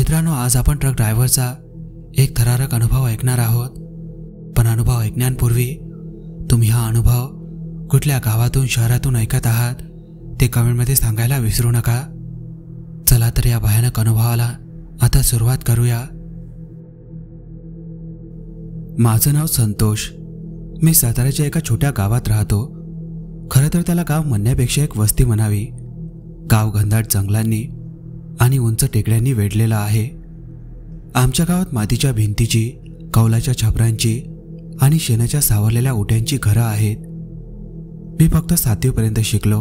मित्रांनो, आज आपण ट्रक ड्रायव्हरचा एक थरारक अनुभव ऐकणार आहोत. पण अनुभव ऐकण्यापूर्वी तुम्ही हा अनुभव कुठल्या गावातून शहरातून ऐकत आहात ते कमेंटमध्ये सांगायला विसरू नका. चला तर या भयानक अनुभवाला आता सुरुवात करूया. माझं नाव संतोष. मी साताऱ्याच्या एका छोट्या गावात राहतो. खरं तर त्याला गाव म्हणण्यापेक्षा एक वस्ती म्हणावी. गाव घनदाट जंगलांनी आणि उंच टेकड्यांनी वेढलेलं आहे. आमच्या गावात मातीच्या भिंतीची, कौलाच्या छपरांची आणि शेणाच्या सावरलेल्या ओट्यांची घरं आहेत. मी फक्त 7वी पर्यंत शिकलो.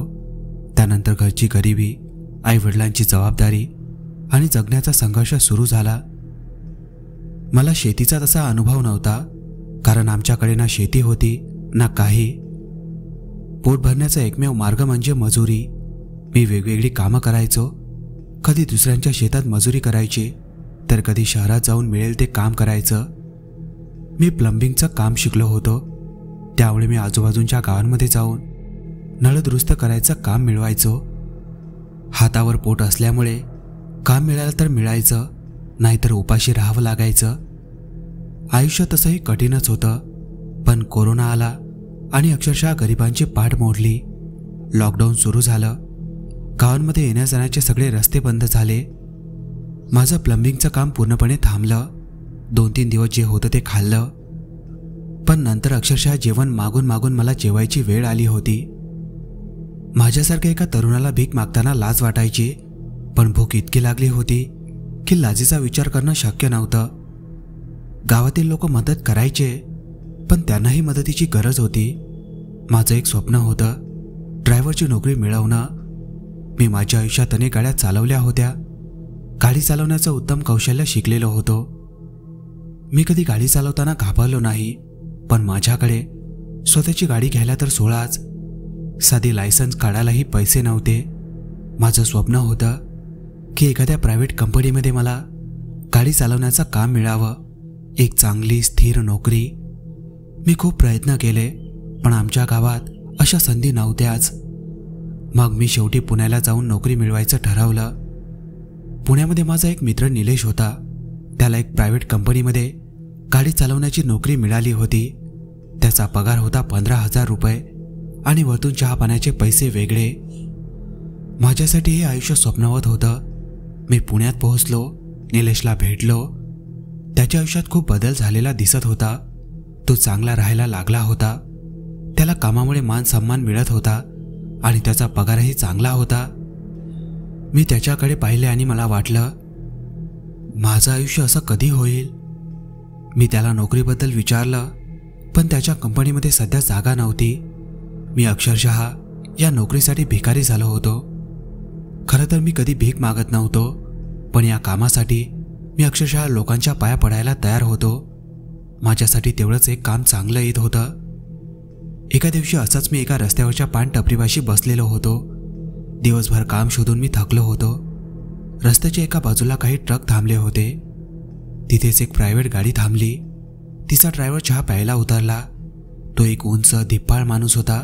त्यानंतर घरची गरिबी, आईवडिलांची जबाबदारी आणि जगण्याचा संघर्ष सुरू झाला. मला शेतीचा तसा अनुभव नव्हता, कारण आमच्याकडे ना शेती होती ना काही. पोट भरण्याचा एकमेव मार्ग म्हणजे मजुरी. मी वेगवेगळी कामं करायचो. कधी दुसऱ्यांच्या शेतात मजुरी करायची, तर कधी शहरात जाऊन मिळेल ते काम करायचं. मी प्लंबिंगचं काम शिकलो होतो, त्यामुळे मी आजूबाजूंच्या गावांमध्ये जाऊन नळ दुरुस्त करायचं काम मिळवायचो. हातावर पोट असल्यामुळे काम मिळालं तर मिळायचं, नाहीतर उपाशी राहावं लागायचं. आयुष्य तसंही कठीणच होतं. पण कोरोना आला आणि अक्षरशः गरिबांची पाठ मोडली. लॉकडाऊन सुरू झालं. गावांमध्ये येण्या जाण्याचे सगळे रस्ते बंद झाले. माझं प्लंबिंगचं काम पूर्णपणे थांबलं. 2-3 दिवस जे होतं ते खाल्लं, पण नंतर अक्षरशः जेवण मागून मागून मला जेवायची वेळ आली होती. माझ्यासारख्या एका तरुणाला भीक मागताना लाज वाटायची, पण भूक इतकी लागली होती की लाजेचा विचार करणं शक्य नव्हतं. गावातील लोक मदत करायचे, पण त्यांनाही मदतीची गरज होती. माझं एक स्वप्न होतं, ड्रायव्हरची नोकरी मिळवणं. मी माझ्या आयुष्यात अनेक गाड्या चालवल्या होत्या. गाडी चालवण्याचं उत्तम कौशल्य शिकलेलो होतो. मी कधी गाडी चालवताना घाबरलो नाही, पण माझ्याकडे स्वतःची गाडी घ्यायला तर सोळाच. साधी लायसन्स काढायलाही पैसे नव्हते. माझं स्वप्न होतं की एखाद्या प्रायव्हेट कंपनीमध्ये मला गाडी चालवण्याचं काम मिळावं, एक चांगली स्थिर नोकरी. मी खूप प्रयत्न केले, पण आमच्या गावात अशा संधी नव्हत्याच. मग मी शेवटी पुण्याला जाऊन नोकरी मिळवायचं ठरवलं. पुण्यामध्ये माझा एक मित्र निलेश होता. त्याला एक प्रायव्हेट कंपनीमध्ये गाडी चालवण्याची नोकरी मिळाली होती. त्याचा पगार होता 15,000 रुपये आणि वरतून चहा पाण्याचे पैसे वेगळे. माझ्यासाठी हे आयुष्य स्वप्नवत होतं. मी पुण्यात पोहोचलो. निलेशला भेटलो. त्याच्या आयुष्यात खूप बदल झालेला दिसत होता. तो चांगला राहायला लागला होता. त्याला कामामुळे मान सन्मान मिळत होता आणि त्याचा पगारही चांगला होता. मी त्याच्याकडे पाहिले आणि मला वाटलं, माझं आयुष्य असं कधी होईल. मी त्याला नोकरीबद्दल विचारलं, पण त्याच्या कंपनीमध्ये सध्या जागा नव्हती. मी अक्षरशः या नोकरीसाठी भिकारी झालो होतो. खरं तर मी कधी भीक मागत नव्हतो, पण या कामासाठी मी अक्षरशः लोकांच्या पाया पडायला तयार होतो. माझ्यासाठी तेवढंच एक काम चांगलं येत होतं. एका दिवशी असंच मी एका रस्त्यावरच्या पान टपरीपाशी बसलेलो होतो. दिवसभर काम शोधून मी थकलो होतो. रस्त्याच्या एका बाजूला काही ट्रक थांबले होते. तिथेच एक प्रायव्हेट गाडी थांबली. तिचा ड्रायव्हर चहा प्यायला उतरला. तो एक उंच धिप्पाळ माणूस होता.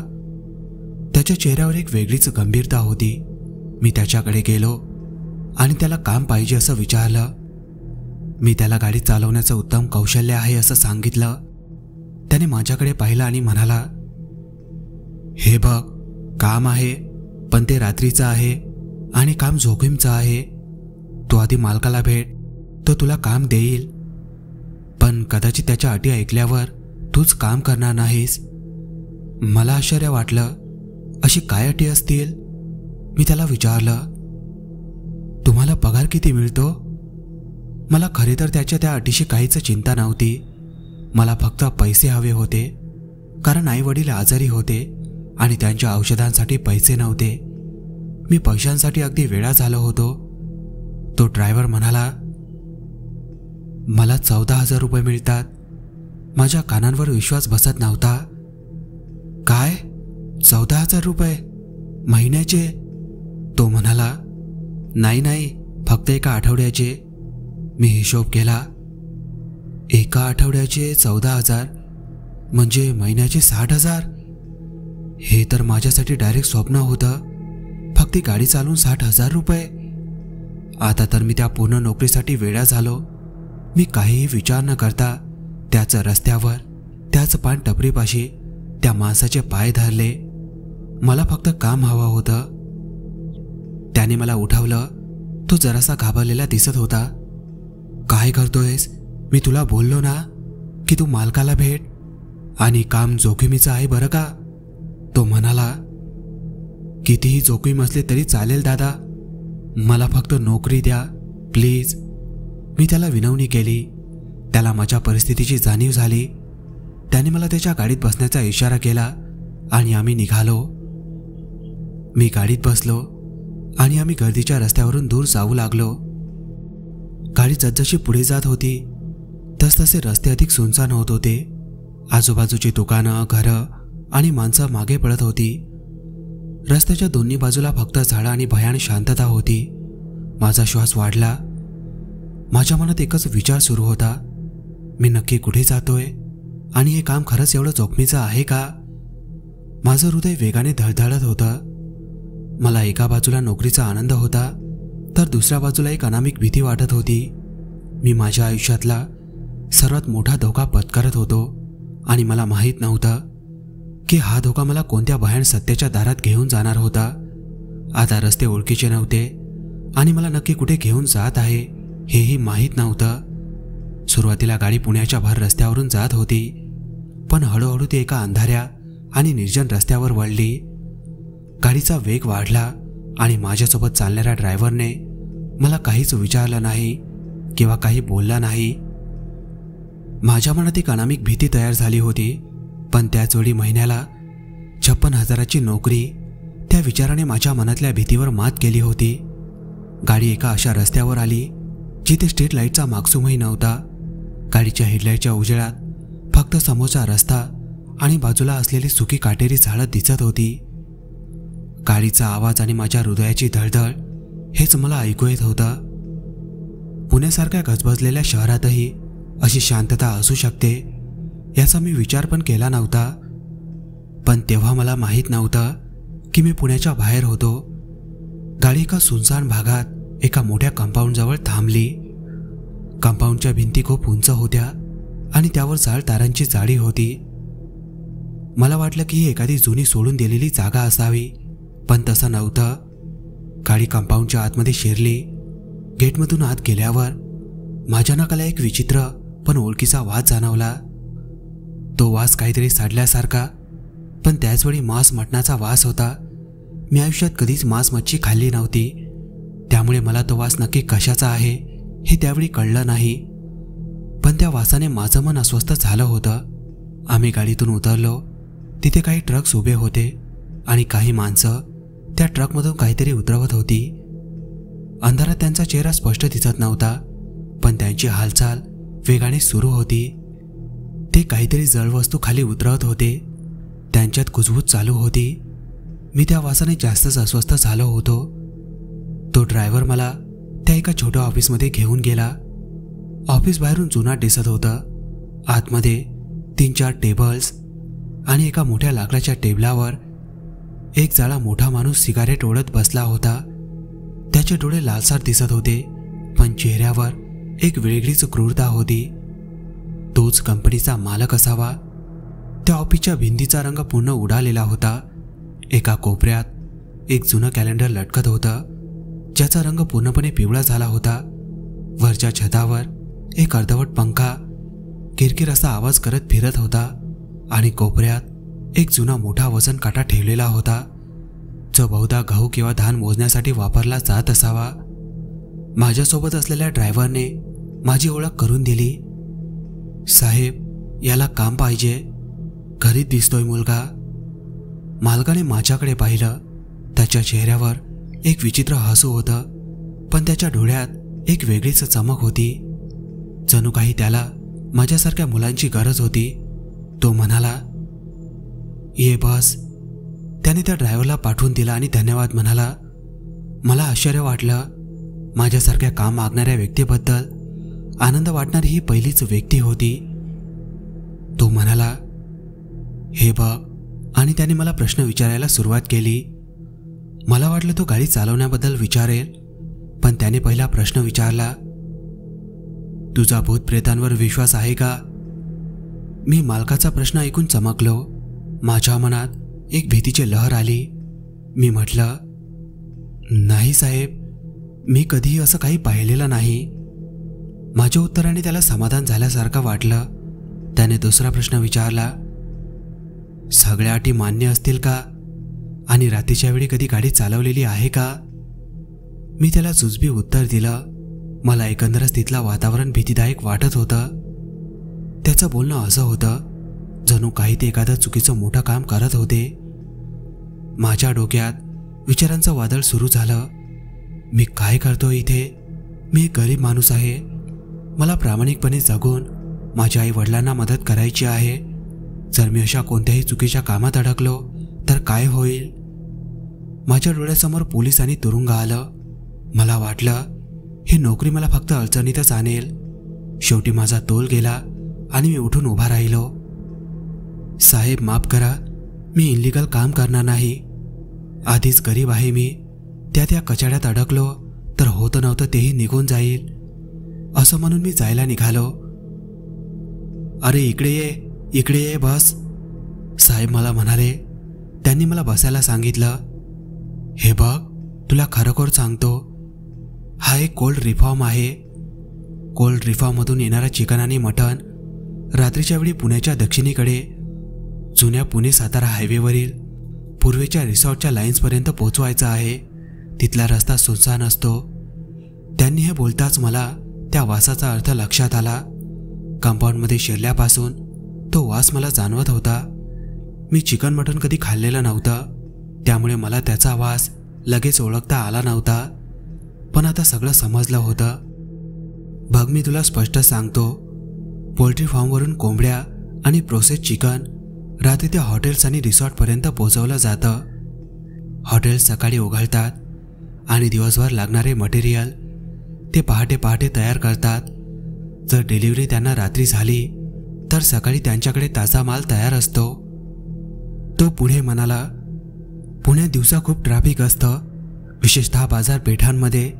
त्याच्या चेहऱ्यावर एक वेगळीच गंभीरता होती. मी त्याच्याकडे गेलो आणि त्याला काम पाहिजे असं विचारलं. मी त्याला गाडी चालवण्याचं उत्तम कौशल्य आहे असं सांगितलं. त्याने माझ्याकडे पाहिलं आणि म्हणाला, हे बघ, काम आहे, पण ते रात्रीचं आहे आणि काम जोखीमचं आहे. तू आधी मालकाला भेट, तो तुला काम देईल. पण कदाचित त्याच्या अटी ऐकल्यावर तूच काम करणार नाहीस. मला आश्चर्य वाटलं. अशी काय अटी असतील? मी त्याला विचारलं, तुम्हाला पगार किती मिळतो? मला खरे तर त्याच्या त्या अटीशी काहीच चिंता नव्हती. मला फक्त पैसे हवे होते, कारण आई-वडील आजारी होते आणि त्यांच्या औषधांसाठी पैसे नव्हते. मी पैशांसाठी अगदी वेडा झालो होतो. तो ड्रायव्हर म्हणाला, मला 14,000 रुपये मिळतात. माझ्या कानांवर विश्वास बसत नव्हता. काय? 14,000 रुपये महिन्याचे? तो म्हणाला, नाही, फक्त एका आठवड्याचे. मी हिशोब केला. एका आठवड्याचे 14,000 म्हणजे महिन्याचे 60,000. हे तर माझ्यासाठी डायरेक्ट स्वप्न होतं. फक्त गाडी चालवून 60,000 रुपये. आता तर मी त्या पूर्ण नोकरीसाठी वेडा झालो. मी काहीही विचार न करता त्याच रस्त्यावर, त्याच पान टपरीपाशी त्या माणसाचे पाय धरले. मला फक्त काम हवं होतं. त्याने मला उठवलं. तो जरासा घाबरलेला दिसत होता. काय करतोयस? मी तुला बोललो ना की तू मालकाला भेट आणि काम जोखमीचं आहे बरं का. तो म्हणाला, कितीही जोखीम असले तरी चालेल दादा, मला फक्त नोकरी द्या प्लीज. मी त्याला विनवणी केली. त्याला माझ्या परिस्थितीची जाणीव झाली. त्याने मला त्याच्या गाडीत बसण्याचा इशारा केला आणि आम्ही निघालो. मी गाडीत बसलो आणि आम्ही गर्दीच्या रस्त्यावरून दूर जाऊ लागलो. गाडी जसजशी पुढे जात होती तसतसे रस्ते अधिक सुनसान होत होते. आजूबाजूची दुकानं, घरं आणि माणसं मागे पडत होती. रस्त्याच्या दोन्ही बाजूला फक्त झाडं आणि भयान शांतता होती. माझा श्वास वाढला. माझ्या मनात एकच विचार सुरू होता, मी नक्की कुठे जातोय आणि हे काम खरंच एवढं जोखमीचं आहे का? माझं हृदय वेगाने धडधडत होतं. मला एका बाजूला नोकरीचा आनंद होता तर दुसऱ्या बाजूला एक अनामिक भीती वाटत होती. मी माझ्या आयुष्यातला सर्वात मोठा धोका पत्करत होतो आणि मला माहीत नव्हतं की हा धोका मला कोणत्या भयान सत्याच्या दारात घेऊन जाणार होता. आता रस्ते ओळखीचे नव्हते आणि मला नक्की कुठे घेऊन जात आहे हेही माहीत नव्हतं. सुरुवातीला गाडी पुण्याच्या भर रस्त्यावरून जात होती, पण हळूहळू ती एका अंधाऱ्या आणि निर्जन रस्त्यावर वळली. गाडीचा वेग वाढला आणि माझ्यासोबत चालणाऱ्या ड्रायव्हरने मला काहीच विचारलं नाही किंवा काही बोलला नाही. माझ्या मनात एक अनामिक भीती तयार झाली होती, पण त्याचवेळी महिन्याला 56,000ची नोकरी, त्या विचाराने माझ्या मनातल्या भीतीवर मात केली होती. गाडी एका अशा रस्त्यावर आली जिथे स्ट्रीट लाईटचा मागसूमही नव्हता. गाडीच्या हेडलाईटच्या उजेडात फक्त समोरचा रस्ता आणि बाजूला असलेली सुकी काटेरी झाडं दिसत होती. गाडीचा आवाज आणि माझ्या हृदयाची धडधड हेच मला ऐकू येत होतं. पुण्यासारख्या गजबजलेल्या शहरातही अशी शांतता असू शकते याचा मी विचार पण केला नव्हता. पण तेव्हा मला माहीत नव्हतं की मी पुण्याच्या बाहेर होतो. गाडी एका सुनसान भागात एका मोठ्या कंपाऊंडजवळ थांबली. कंपाऊंडच्या भिंती खूप उंच होत्या आणि त्यावर जाळ तारांची जाळी होती. मला वाटलं की ही एखादी जुनी सोडून दिलेली जागा असावी, पण तसं नव्हतं. गाडी कंपाऊंडच्या आतमध्ये शिरली. गेटमधून आत गेल्यावर माझ्या नाकाला एक विचित्र पण ओळखीचा वास जाणवला. तो वास काहीतरी सडल्यासारखा, पण त्याचवेळी मांस मटणाचा वास होता. मी आयुष्यात कधीच मांस मच्छी खाल्ली नव्हती, त्यामुळे मला तो वास नक्की कशाचा आहे हे त्यावेळी कळलं नाही. पण त्या वासाने माझं मन अस्वस्थ झालं होतं. आम्ही गाडीतून उतरलो. तिथे काही ट्रक्स उभे होते आणि काही माणसं त्या ट्रकमधून काहीतरी उतरवत होती. अंधारात त्यांचा चेहरा स्पष्ट दिसत नव्हता, पण त्यांची हालचाल वेगाने सुरू होती. ते काहीतरी जड वस्तू खाली उतरवत होते. त्यांच्यात कुजबूज चालू होती. मी त्या वासाने जास्तच अस्वस्थ झालो होतो. तो ड्रायव्हर मला त्या एका छोट्या ऑफिसमध्ये घेऊन गेला. ऑफिस बाहेरून जुनाट दिसत होतं. आतमध्ये 3-4 टेबल्स आणि एका मोठ्या लाकडाच्या टेबलावर एक जाडा मोठा माणूस सिगारेट ओढत बसला होता. त्याचे डोळे लालसर दिसत होते, पण चेहऱ्यावर एक वेगळीच क्रूरता होती. तोच कंपनीचा मालक असावा. त्या ऑफिसच्या भिंतीचा रंग पूर्ण उडालेला होता. एका कोपऱ्यात एक जुनं कॅलेंडर लटकत होतं, ज्याचा रंग पूर्णपणे पिवळा झाला होता. वरच्या छतावर एक अर्धवट पंखा किरकिर असा आवाज करत फिरत होता आणि कोपऱ्यात एक जुना मोठा वजन काटा ठेवलेला होता, जो बहुधा गहू किंवा धान मोजण्यासाठी वापरला जात असावा. माझ्यासोबत असलेल्या ड्रायव्हरने माझी ओळख करून दिली. साहेब, याला काम पाहिजे, घरीच दिसतोय मुलगा. मालकाने माझ्याकडे पाहिलं. त्याच्या चेहऱ्यावर एक विचित्र हसू होतं, पण त्याच्या डोळ्यात एक वेगळीच चमक होती. जणू काही त्याला माझ्यासारख्या मुलांची गरज होती. तो म्हणाला, ये बस. त्याने त्या ड्रायव्हरला पाठवून दिला आणि धन्यवाद म्हणाला. मला आश्चर्य वाटलं. माझ्यासारख्या काम मागणाऱ्या व्यक्तीबद्दल आनंद वाटणारी ही पहिलीच व्यक्ती होती. तो म्हणाला, हे बघ, आणि त्याने मला प्रश्न विचारायला सुरुवात केली. मला वाटलं तो गाडी चालवण्याबद्दल विचारेल, पण त्याने पहिला प्रश्न विचारला, तुझा भूतप्रेतांवर विश्वास आहे का? मी मालकाचा प्रश्न ऐकून चमकलो. माझ्या मनात एक भीतीची लहर आली. मी म्हटलं, नाही साहेब, मी कधीही असं काही पाहिलेलं नाही. माझ्या उत्तराने त्याला समाधान झाल्यासारखं वाटलं. त्याने दुसरा प्रश्न विचारला, सगळ्या अटी मान्य असतील का? आणि रात्रीच्या वेळी कधी गाडी चालवलेली आहे का? मी त्याला जुजबी उत्तर दिलं. मला एकंदरच तिथलं वातावरण भीतीदायक वाटत होतं. त्याचं बोलणं असं होतं जणू काही ते एखादं चुकीचं मोठं काम करत होते. माझ्या डोक्यात विचारांचं वादळ सुरू झालं. मी काय करतो इथे? मी एक गरीब माणूस आहे. मला प्रामाणिकपणे जगून माझ्या आई वडिलांना मदत करायची आहे. जर मी अशा कोणत्याही चुकीच्या कामात अडकलो तर काय होईल? माझ्या डोळ्यासमोर पोलीस आणि तुरुंग आलं. मला वाटलं ही नोकरी मला फक्त अडचणीतच आणेल. शेवटी माझा तोल गेला आणि मी उठून उभा राहिलो. साहेब, माफ करा, मी इल्लीगल काम करणार नाही. आधीच गरीब आहे मी. त्यात या कचाड्यात अडकलो तर होतं नव्हतं तेही निघून जाईल. असं म्हणून मी जायला निघालो. अरे इकडे ये बस, साहेब मला म्हणाले. त्यांनी मला बसायला सांगितलं. हे बघ, तुला खरोखर सांगतो, हा एक कोल्ड रिफॉर्म आहे. कोल्ड रिफॉर्ममधून येणारा चिकन आणि मटण रात्रीच्या वेळी पुण्याच्या दक्षिणेकडे जुन्या पुणे सातारा हायवेवरील पूर्वेच्या रिसॉर्टच्या लाईन्सपर्यंत पोहोचवायचा आहे. तिथला रस्ता सुनसान असतो. त्यांनी हे बोलताच मला त्या वासाचा अर्थ लक्षात आला. कंपाऊंडमध्ये शिरल्यापासून तो वास मला जाणवत होता. मी चिकन मटण कधी खाल्लेलं नव्हतं, त्यामुळे मला त्याचा वास लगेच ओळखता आला नव्हता. पण आता सगळं समजलं होतं. बघ, मी तुला स्पष्ट सांगतो, पोल्ट्री फार्मवरून कोंबड्या आणि प्रोसेस चिकन रात्री त्या हॉटेल्स आणि रिसॉर्टपर्यंत पोहोचवलं जातं. हॉटेल्स सकाळी उघडतात आणि दिवसभर लागणारे मटेरियल ते पहाटे पहाटे तयार करतात. जर डिलिव्हरी त्यांना रात्री झाली तर सकाळी त्यांच्याकडे ताजा माल तयार असतो. तो पुढे म्हणाला, पुण्यात दिवसा खूप ट्रॅफिक असतं, विशेषतः बाजारपेठांमध्ये.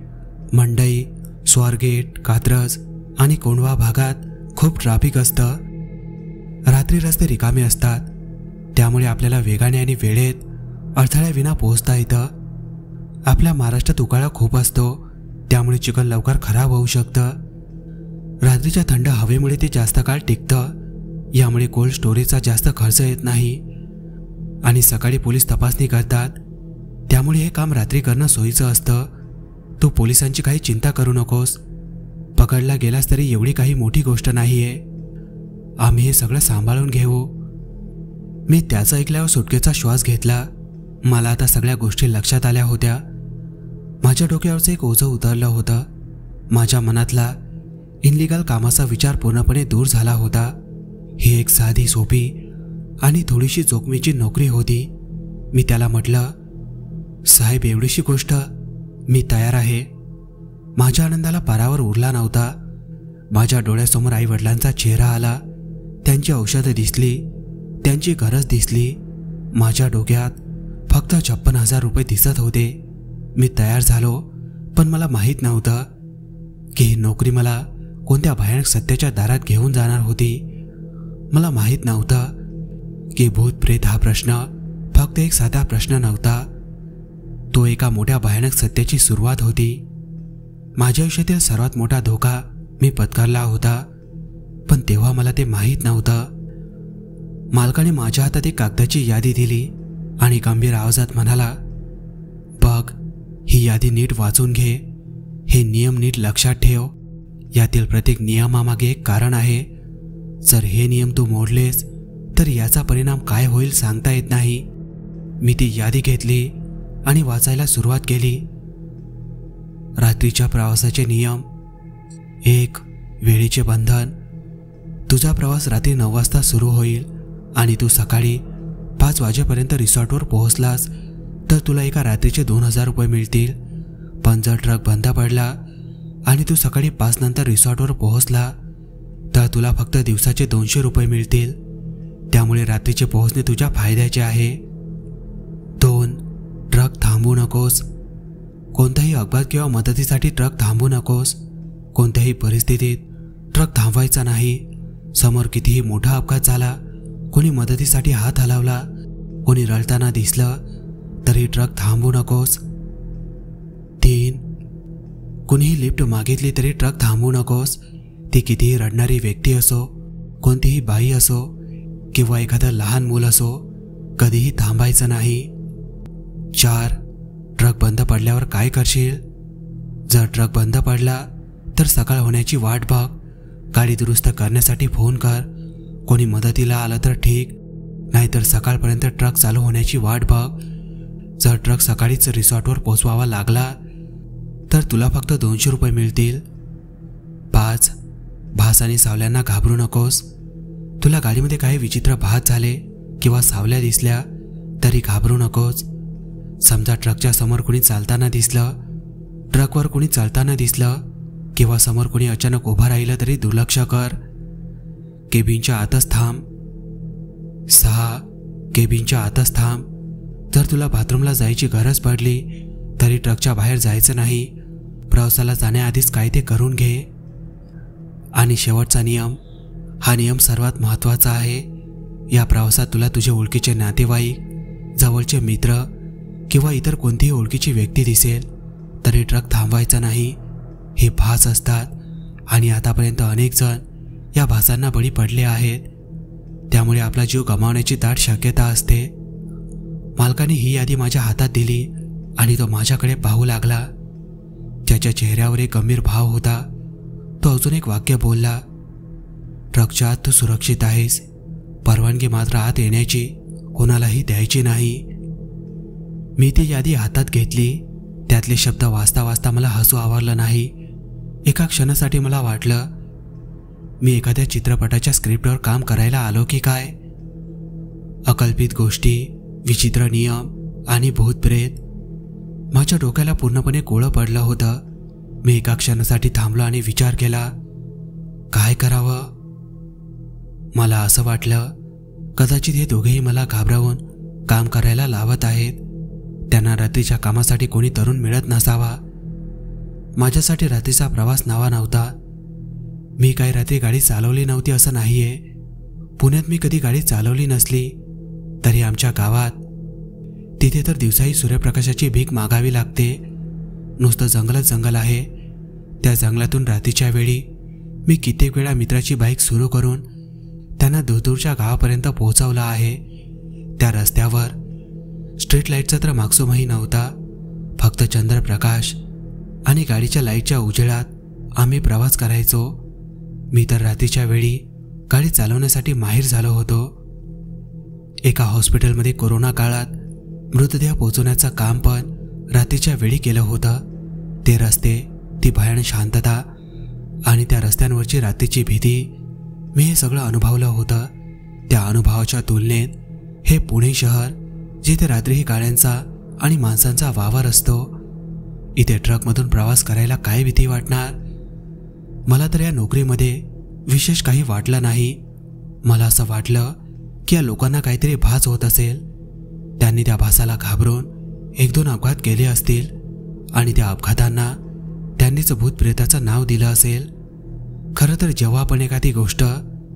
मंडई, स्वारगेट, कात्रज आणि कोंढवा भागात खूप ट्रॅफिक असतं. रात्री रस्ते रिकामे असतात, त्यामुळे आपल्याला वेगाने आणि वेळेत अडथळ्याविना पोहोचता येतं. आपल्या महाराष्ट्रात उकाळा खूप असतो, त्यामुळे चिकन लवकर खराब होऊ शकतं. रात्रीच्या थंड हवेमुळे ते जास्त काळ टिकतं, यामुळे कोल्ड स्टोरेजचा जास्त खर्च येत नाही. आणि सकाळी पोलीस तपासणी करतात, त्यामुळे हे काम रात्री करणं सोयीचं असतं. तू पोलिसांची काही चिंता करू नकोस. पकडला गेलास तरी एवढी काही मोठी गोष्ट नाहीये. आम्ही हे सगळं सांभाळून घेऊ. मी त्याचं ऐकल्यावर सुटकेचा श्वास घेतला. मला आता सगळ्या गोष्टी लक्षात आल्या होत्या. माझ्या डोक्यावरचं एक ओझं उतरलं होतं. माझ्या मनातला इनलिगल कामाचा विचार पूर्णपणे दूर झाला होता. ही एक साधी, सोपी आणि थोडीशी जोखमीची नोकरी होती. मी त्याला म्हटलं, साहेब, एवढीशी गोष्ट, मी तयार आहे. माझ्या आनंदाला पारावर उरला नव्हता. माझ्या डोळ्यासमोर आई वडिलांचा चेहरा आला. त्यांची औषधं दिसली, त्यांची गरज दिसली. माझ्या डोक्यात फक्त 56,000 रुपये दिसत होते. मी तयार झालो, पण मला माहीत नव्हतं की ही नोकरी मला कोणत्या भयानक सत्याच्या दारात घेऊन जाणार होती. मला माहीत नव्हतं की भूत प्रेत हा प्रश्न फक्त एक साधा प्रश्न नव्हता, तो एका मोठ्या भयानक सत्याची सुरुवात होती. माझ्या आयुष्यातील सर्वात मोठा धोका मी पत्करला होता, पण तेव्हा मला ते माहीत नव्हतं. मालकाने माझ्या हातात एक कागदाची यादी दिली आणि गंभीर आवाजात म्हणाला, बघ, ही यादी नीट वाचून घे. हे नियम नीट लक्षात ठेव. यातील प्रत्येक नियमामागे एक कारण आहे. जर हे नियम तू मोडलेस तर याचा परिणाम काय होईल सांगता येत नाही. मी ती यादी घेतली आणि वाचायला सुरुवात केली. रात्रीच्या प्रवासाचे नियम. 1. वेळेचे बंधन. तुझा प्रवास रात्री 9 वाजता सुरू होईल आणि तू सकाळी 5 वाजेपर्यंत रिसॉर्टवर पोहोचलास तर तुला एका रात्रीचे 2,000 रुपये मिळतील. पण जर ट्रक बंद पडला आणि तू सकाळी 5 नंतर रिसॉर्टवर पोहोचला तर तुला फक्त दिवसाचे 200 रुपये मिळतील. त्यामुळे रात्रीचे पोहोचणे तुझ्या फायद्याचे आहे. 2. ट्रक थांबवू नकोस. कोणताही अपघात किंवा मदतीसाठी ट्रक थांबवू नकोस. कोणत्याही परिस्थितीत ट्रक थांबवायचा नाही. समोर कितीही मोठा अपघात झाला, कोणी मदतीसाठी हात हलवला, कोणी रडताना दिसलं तरी ट्रक थांबवू नकोस. 3. कुणीही लिफ्ट मागितली तरी ट्रक थांबवू नकोस. ती कितीही रडणारी व्यक्ती असो, कोणतीही बाई असो किंवा एखादं लहान मूल असो, कधीही थांबायचं नाही. 4. ट्रक बंद पडल्यावर काय करशील? जर ट्रक बंद पडला तर सकाळ होण्याची वाट बघ. गाडी दुरुस्त करण्यासाठी फोन कर. कोणी मदतीला आलं तर ठीक, नाहीतर सकाळपर्यंत ट्रक चालू होण्याची वाट बघ. जर ट्रक सकाळीच रिसॉर्टवर पोहोचवावा लागला तर तुला फक्त 200 रुपये मिळतील. 5. भास आणि सावल्यांना घाबरू नकोस. तुला गाडीमध्ये काही विचित्र भास झाले किंवा सावल्या दिसल्या तरी घाबरू नकोस. समजा ट्रकच्या समोर कुणी चालताना दिसलं, ट्रकवर कुणी चालताना दिसलं किंवा समोर कुणी अचानक उभं राहिलं तरी दुर्लक्ष कर. केबिनच्या आतच थांब. 6. केबिनच्या आतच थांब. जर तुला बाथरूमला जायची गरज पडली तरी ट्रकच्या बाहेर जायचं नाही. प्रवासाला जाण्याआधीच काय ते करून घे. आणि शेवटचा नियम, हा नियम सर्वात महत्त्वाचा आहे. या प्रवासात तुला तुझे ओळखीचे नातेवाईक, जवळचे मित्र किंवा इतर कोणतीही ओळखीची व्यक्ती दिसेल तरी ट्रक थांबवायचा नाही. हे भास असतात आणि आतापर्यंत अनेक जण या भासांना बळी पडले आहेत. त्यामुळे आपला जीव गमावण्याची दाट शक्यता असते. मालकाने ही यादी माझ्या हातात दिली आणि तो माझ्याकडे पाहू लागला. त्याच्या चेहऱ्यावर एक गंभीर भाव होता. तो अजून एक वाक्य बोलला, ट्रकच्या आत तू सुरक्षित आहेस. परवानगी मात्र आत येण्याची कोणालाही द्यायची नाही. मी ती यादी हातात घेतली. त्यातले शब्द वाचता वाचता मला हसू आवरलं नाही. एका क्षणासाठी मला वाटलं मी एखाद्या चित्रपटाच्या स्क्रिप्टवर काम करायला आलो की काय. अकल्पित गोष्टी, विचित्र नियम आणि भूतप्रेत माझ्या डोक्याला पूर्णपणे कोळं पडलं होतं. मी एका क्षणासाठी थांबलो आणि विचार केला, काय करावं. मला असं वाटलं कदाचित हे दोघेही मला घाबरवून काम करायला लावत आहेत. त्यांना रात्रीच्या कामासाठी कोणी तरुण मिळत नसावा. माझ्यासाठी रात्रीचा प्रवास नवा नव्हता. मी काही रात्री गाडी चालवली नव्हती असं नाहीये. पुण्यात मी कधी गाडी चालवली नसली तरी आमच्या गावात तिथे तर दिवसाही सूर्यप्रकाशाची भीक मागावी लागते. नुसतं जंगलच जंगल आहे. त्या जंगलातून रात्रीच्या वेळी मी कित्येक वेळा मित्राची बाईक सुरू करून त्यांना दूरदूरच्या गावापर्यंत पोहोचवलं आहे. त्या रस्त्यावर स्ट्रीट लाईटचा तर मागसुमही नव्हता. फक्त चंद्रप्रकाश आणि गाडीच्या लाईटच्या उजेडात आम्ही प्रवास करायचो. मी तर रात्रीच्या वेळी गाडी चालवण्यासाठी माहीर झालो होतो. एका हॉस्पिटलमध्ये कोरोना काळात मृतदेह पोहोचवण्याचं काम पण रात्रीच्या वेळी केलं होतं. ते रस्ते, ती भयानक शांतता आणि त्या रस्त्यांवरची रात्रीची भीती, मी हे सगळं अनुभवलं होतं. त्या अनुभवाच्या तुलनेत हे पुणे शहर, जिथे रात्रीही गाड्यांचा आणि माणसांचा वावर असतो, इथे ट्रकमधून प्रवास करायला काय भीती वाटणार. मला तर या नोकरीमध्ये विशेष काही वाटलं नाही. मला असं वाटलं की या लोकांना काहीतरी भास होत असेल. त्यांनी त्या भासाला घाबरून 1-2 अपघात केले असतील आणि त्या अपघातांना त्यांनीच भूतप्रेताचं नाव दिलं असेल. खरं तर जेव्हा आपण एखादी गोष्ट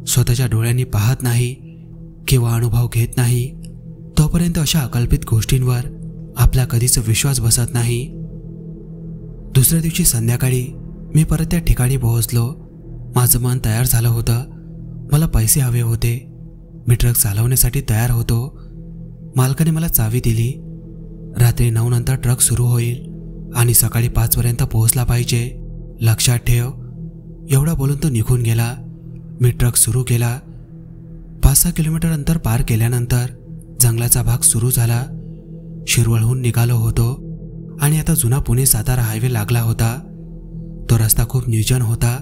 स्वतःच्या डोळ्यांनी पाहत नाही किंवा अनुभव घेत नाही, तोपर्यंत अशा अकल्पित गोष्टींवर आपला कधीच विश्वास बसत नाही. दुसऱ्या दिवशी संध्याकाळी मी परत त्या ठिकाणी पोहोचलो. माझं मन तयार झालं होतं. मला पैसे हवे होते. मी ट्रक चालवण्यासाठी तयार होतो. मालकाने मला चावी दिली. रात्री 9 नंतर ट्रक सुरू होईल आणि सकाळी 5 पर्यंत पोहोचला पाहिजे, लक्षात ठेव. एवढा बोलून तो निघून गेला. मी ट्रक सुरू केला. 5-6 किलोमीटर अंतर पार केल्यानंतर जंगलाचा भाग सुरू झाला. शिरवळहून निघालो होतो आणि आता जुना पुणे सातारा हायवे लागला होता. तो रस्ता खूप निर्जन होता.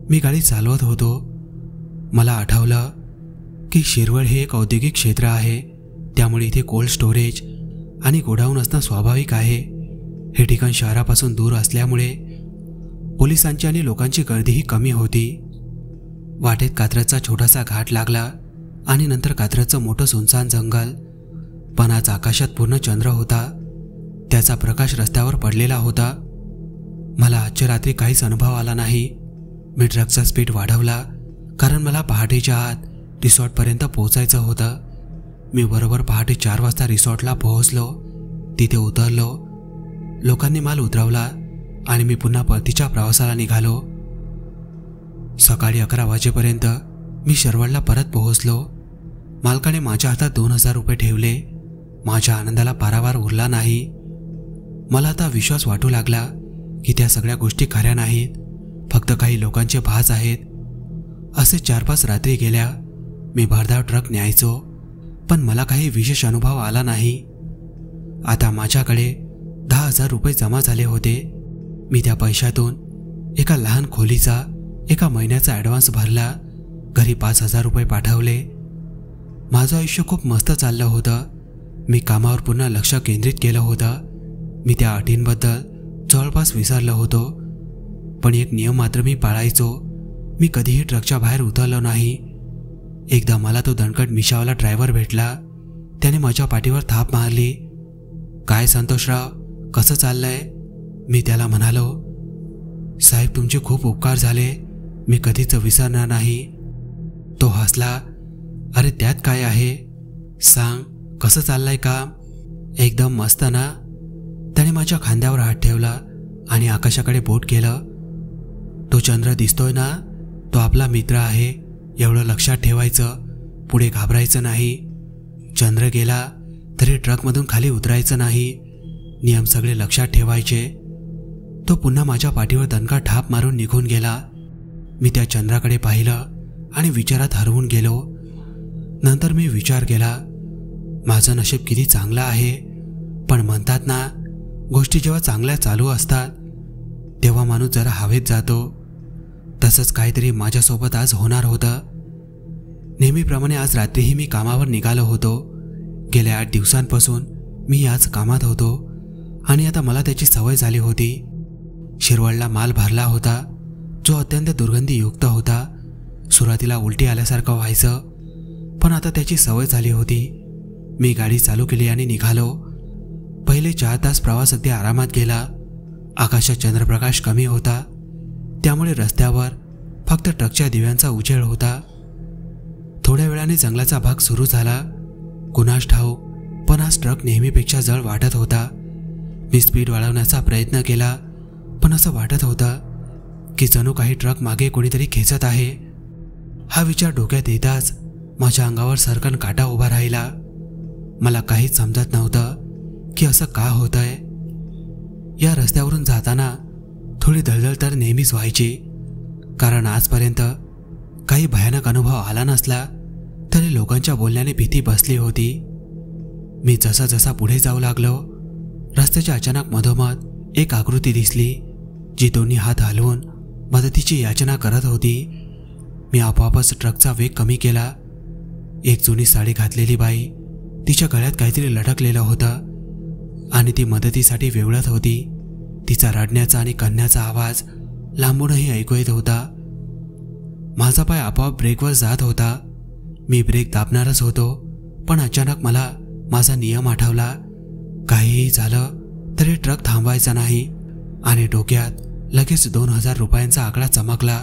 मी गाडी चालवत होतो. मला आठवलं की शिरवळ हे एक औद्योगिक क्षेत्र आहे. त्यामुळे इथे कोल्ड स्टोरेज आणि गोडाऊन असणं स्वाभाविक आहे. हे ठिकाण शहरापासून दूर असल्यामुळे पोलिसांची आणि लोकांची गर्दीही कमी होती. वाटेत कात्रजचा छोटासा घाट लागला आणि नंतर कात्रजचं मोठं सुनसान जंगल. पण आज आकाशात पूर्ण चंद्र होता. त्याचा प्रकाश रस्त्यावर पडलेला होता. मला आजच्या रात्री काहीच अनुभव आला नाही. मी ट्रकचा स्पीड वाढवला, कारण मला पहाटेच्या आत रिसॉर्टपर्यंत पोहोचायचं होतं. मी बरोबर पहाटे 4 वाजता रिसॉर्टला पोहोचलो. तिथे उतरलो. लोकांनी माल उतरवला आणि मी पुन्हा परतीच्या प्रवासाला निघालो. सकाळी 11 वाजेपर्यंत मी शिरवळला परत पोहोचलो. मालकाने माझ्या हातात 2000 रुपये ठेवले. माझ्या आनंदाला पारावार उरला नाही. मला आता विश्वास वाटू लागला की त्या सगळ्या गोष्टी खऱ्या नाहीत, फक्त काही लोकांचे भास आहेत. असे 4-5 रात्री गेल्या. मी भरधाव ट्रक न्यायचो, पण मला काही विशेष अनुभव आला नाही. आता माझ्याकडे 10,000 रुपये जमा झाले होते. मी त्या पैशातून एका लहान खोलीचा 1 महिन्याचा ॲडव्हान्स भरला. घरी 5,000 रुपये पाठवले. माझं आयुष्य खूप मस्त चाललं होतं. मी कामावर पुन्हा लक्ष केंद्रित केलं होतं. मी त्या अटींबद्दल जवळपास विसरलो होतो. पण एक नियम मात्र मी पाळायचो. मी कधीही ट्रकच्या बाहेर उतरलो नाही. एकदा मला तो दणकट मिशावाला ड्रायव्हर भेटला. त्याने माझ्या पाठीवर थाप मारली. काय संतोषराव, कसं चाललंय? मी त्याला म्हणालो, साहेब तुमचे खूप उपकार झाले, मी कधीच विसरणार नाही. तो हसला. अरे त्यात काय आहे, सांग कसं चाललंय काम? एकदम मस्त ना? त्याने माझ्या खांद्यावर हात ठेवला आणि आकाशाकडे बोट केलं. तो चंद्र दिसतोय ना, तो आपला मित्र आहे, एवढं लक्षात ठेवायचं. पुढे घाबरायचं नाही. चंद्र गेला तरी ट्रकमधून खाली उतरायचं नाही. नियम सगळे लक्षात ठेवायचे. तो पुन्हा माझ्या पाठीवर दणका ठाप मारून निघून गेला. मी त्या चंद्राकडे पाहिलं आणि विचारात हरवून गेलो. नंतर मी विचार केला, माझं नशीब किती चांगलं आहे. पण म्हणतात ना, गोष्टी जेव्हा चांगल्या चालू असतात तेव्हा माणूस जरा हवेत जातो. तसंच काहीतरी माझ्यासोबत आज होणार होतं. नेहमीप्रमाणे आज रात्रीही मी कामावर निघालो होतो. गेल्या 8 दिवसांपासून मी याच कामात होतो आणि आता मला त्याची सवय झाली होती. शिरवळला माल भरला होता, जो अत्यंत दुर्गंधीयुक्त होता. सुरुवातीला उलटी आल्यासारखं व्हायचं, पण आता त्याची सवय झाली होती. मी गाडी चालू केली आणि निघालो. पहिले 4 तास प्रवास अगदी आरामात गेला. आकाशात चंद्रप्रकाश कमी होता, त्यामुळे रस्त्यावर फक्त ट्रकच्या दिव्यांचा उजेड होता. थोड्या वेळाने जंगलाचा भाग सुरू झाला. कुणास ठाऊक, पण आज ट्रक नेहमीपेक्षा जड वाटत होता. मी स्पीड वाढवण्याचा प्रयत्न केला, पण असं वाटत होतं की जणू काही ट्रक मागे कोणीतरी खेचत आहे. हा विचार डोक्यात येताच माझ्या अंगावर सरकन काटा उभा राहिला. मला काहीच समजत नव्हतं की असं का होतंय. या रस्त्यावरून जाताना थोडी धडधड तर नेहमीच व्हायची, कारण आजपर्यंत काही भयानक अनुभव आला नसला तरी लोकांच्या बोलण्याने भीती बसली होती. मी जसा जसा पुढे जाऊ लागलो, रस्त्याच्या अचानक मधोमध एक आकृती दिसली, जी दोन्ही हात हलवून मदतीची याचना करत होती. मी आपोआपच ट्रकचा वेग कमी केला. एक जुनी साडी घातलेली बाई, तिच्या गळ्यात काहीतरी लटकलेलं होतं आणि ती मदतीसाठी वेवळत होती. तिचा रडण्याचा आणि कन्याचा आवाज लांबूनही ऐकू येत होता. माझा पाय आपोआप ब्रेकवर जात होता. मी ब्रेक दाबणारच होतो, पण अचानक मला माझा नियम आठवला. काहीही झालं तरी ट्रक थांबवायचा नाही आणि डोक्यात लगेच 2000 रुपयांचा आकडा चमकला.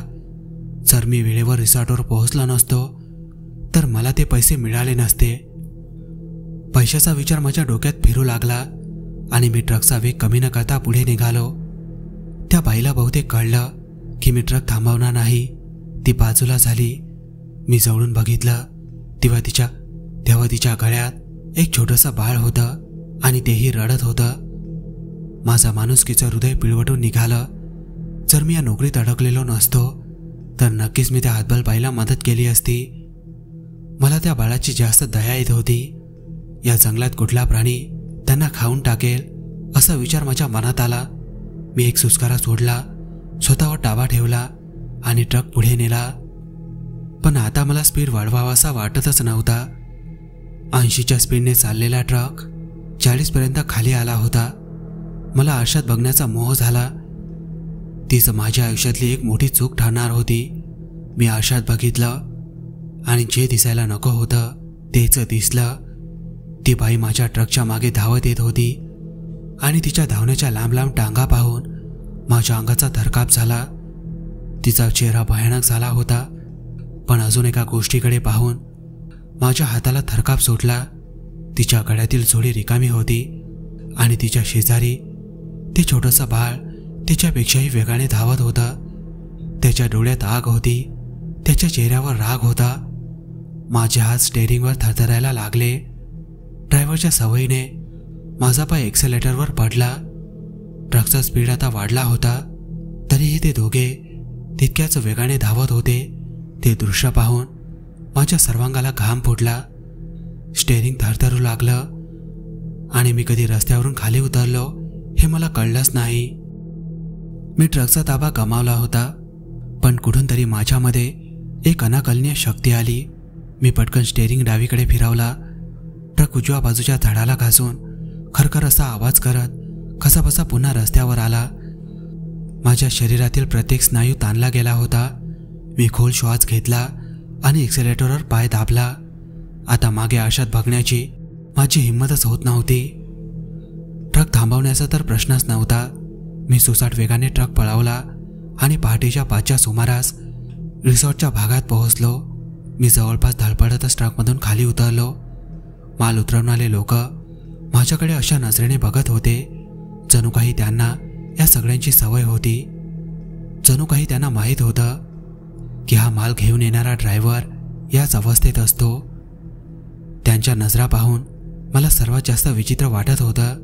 जर मी वेळेवर रिसॉर्टवर पोहोचलो नसतो तर मला ते पैसे मिळाले नसते. पैशाचा विचार माझ्या डोक्यात फिरू लागला आणि मी ट्रकचा वेग कमी न करता पुढे निघालो. त्या बाईला बहुतेक कळलं की मी ट्रक थांबवणार नाही. ती बाजूला झाली. मी जवळून बघितलं तेव्हा तिच्या गळ्यात एक छोटंसं बाळ होतं आणि तेही रडत होतं. माझा माणुसकीचं हृदय पिळवटून निघालं. जर मी या नोकरीत अडकलेलो नसतो तर नक्कीच मी त्या हातबल बाईला मदत केली असती. मला त्या बाळाची जास्त दया येत होती. या जंगलात कुठला प्राणी त्यांना खाऊन टाकेल असा विचार माझ्या मनात आला. मी एक सुस्कारा सोडला, स्वतःवर ताबा ठेवला आणि ट्रक पुढे नेला. पण आता मला स्पीड वाढवावासा वाटतच नव्हता. 80च्या स्पीडने चाललेला ट्रक 40 पर्यंत खाली आला होता. मला आरशात बघण्याचा मोह झाला. तीच माझ्या आयुष्यातली एक मोठी चूक ठरणार होती. मी आरशात बघितलं आणि जे दिसायला नको होतं तेच दिसलं. ती बाई माझ्या ट्रकच्या मागे धावत येत होती आणि तिच्या धावण्याच्या लांब लांब टांगा पाहून माझ्या अंगाचा थरकाप झाला. तिचा चेहरा भयानक झाला होता. पण अजून एका गोष्टीकडे पाहून माझ्या हाताला थरकाप सुटला. तिच्या गळ्यातील झोळी रिकामी होती आणि तिच्या शेजारी ते छोटंसं बाळ तिच्यापेक्षाही वेगाने धावत होतं. त्याच्या डोळ्यात आग होती, त्याच्या चेहऱ्यावर राग होता. माझे हात स्टेअरिंगवर थरथरायला लागले. ड्रायव्हरच्या सवयीने माझा पाय एक्सेलेटरवर पडला. ट्रकचा स्पीड आता वाढला होता, तरीही ते दोघे तितक्याच वेगाने धावत होते. ते दृश्य पाहून माझ्या सर्वांगाला घाम फुटला. स्टेअरिंग थरथरू लागलं आणि मी कधी रस्त्यावरून खाली उतरलो हे मला कळलंच नाही. मी ट्रकचा ताबा गमावला होता, पण कुठून तरी माझ्यामध्ये एक अनाकलनीय शक्ती आली. मी पटकन स्टेअरिंग डावीकडे फिरवला. ट्रक उजव्या बाजूच्या झाडाला घासून खरखर असा आवाज करत कसाबसा पुन्हा रस्त्यावर आला. माझ्या शरीरातील प्रत्येक स्नायू ताणला गेला होता. मी खोल श्वास घेतला आणि एक्सेलेटरवर पाय दाबला. आता मागे आरशात बघण्याची माझी हिंमतच होत नव्हती. ट्रक थांबवण्याचा तर प्रश्नच नव्हता. मी सुसाट वेगाने ट्रक पळवला आणि पहाटेच्या 5च्या सुमारास रिसॉर्टच्या भागात पोहोचलो. मी जवळपास धडपडतच ट्रकमधून खाली उतरलो. माल उतरवणारे लोक माझ्याकडे अशा नजरेने बघत होते जणू काही त्यांना या सगळ्यांची सवय होती. जणू काही त्यांना माहीत होतं की हा माल घेऊन येणारा ड्रायव्हर याच अवस्थेत असतो. त्यांच्या नजरा पाहून मला सर्वात जास्त विचित्र वाटत होतं.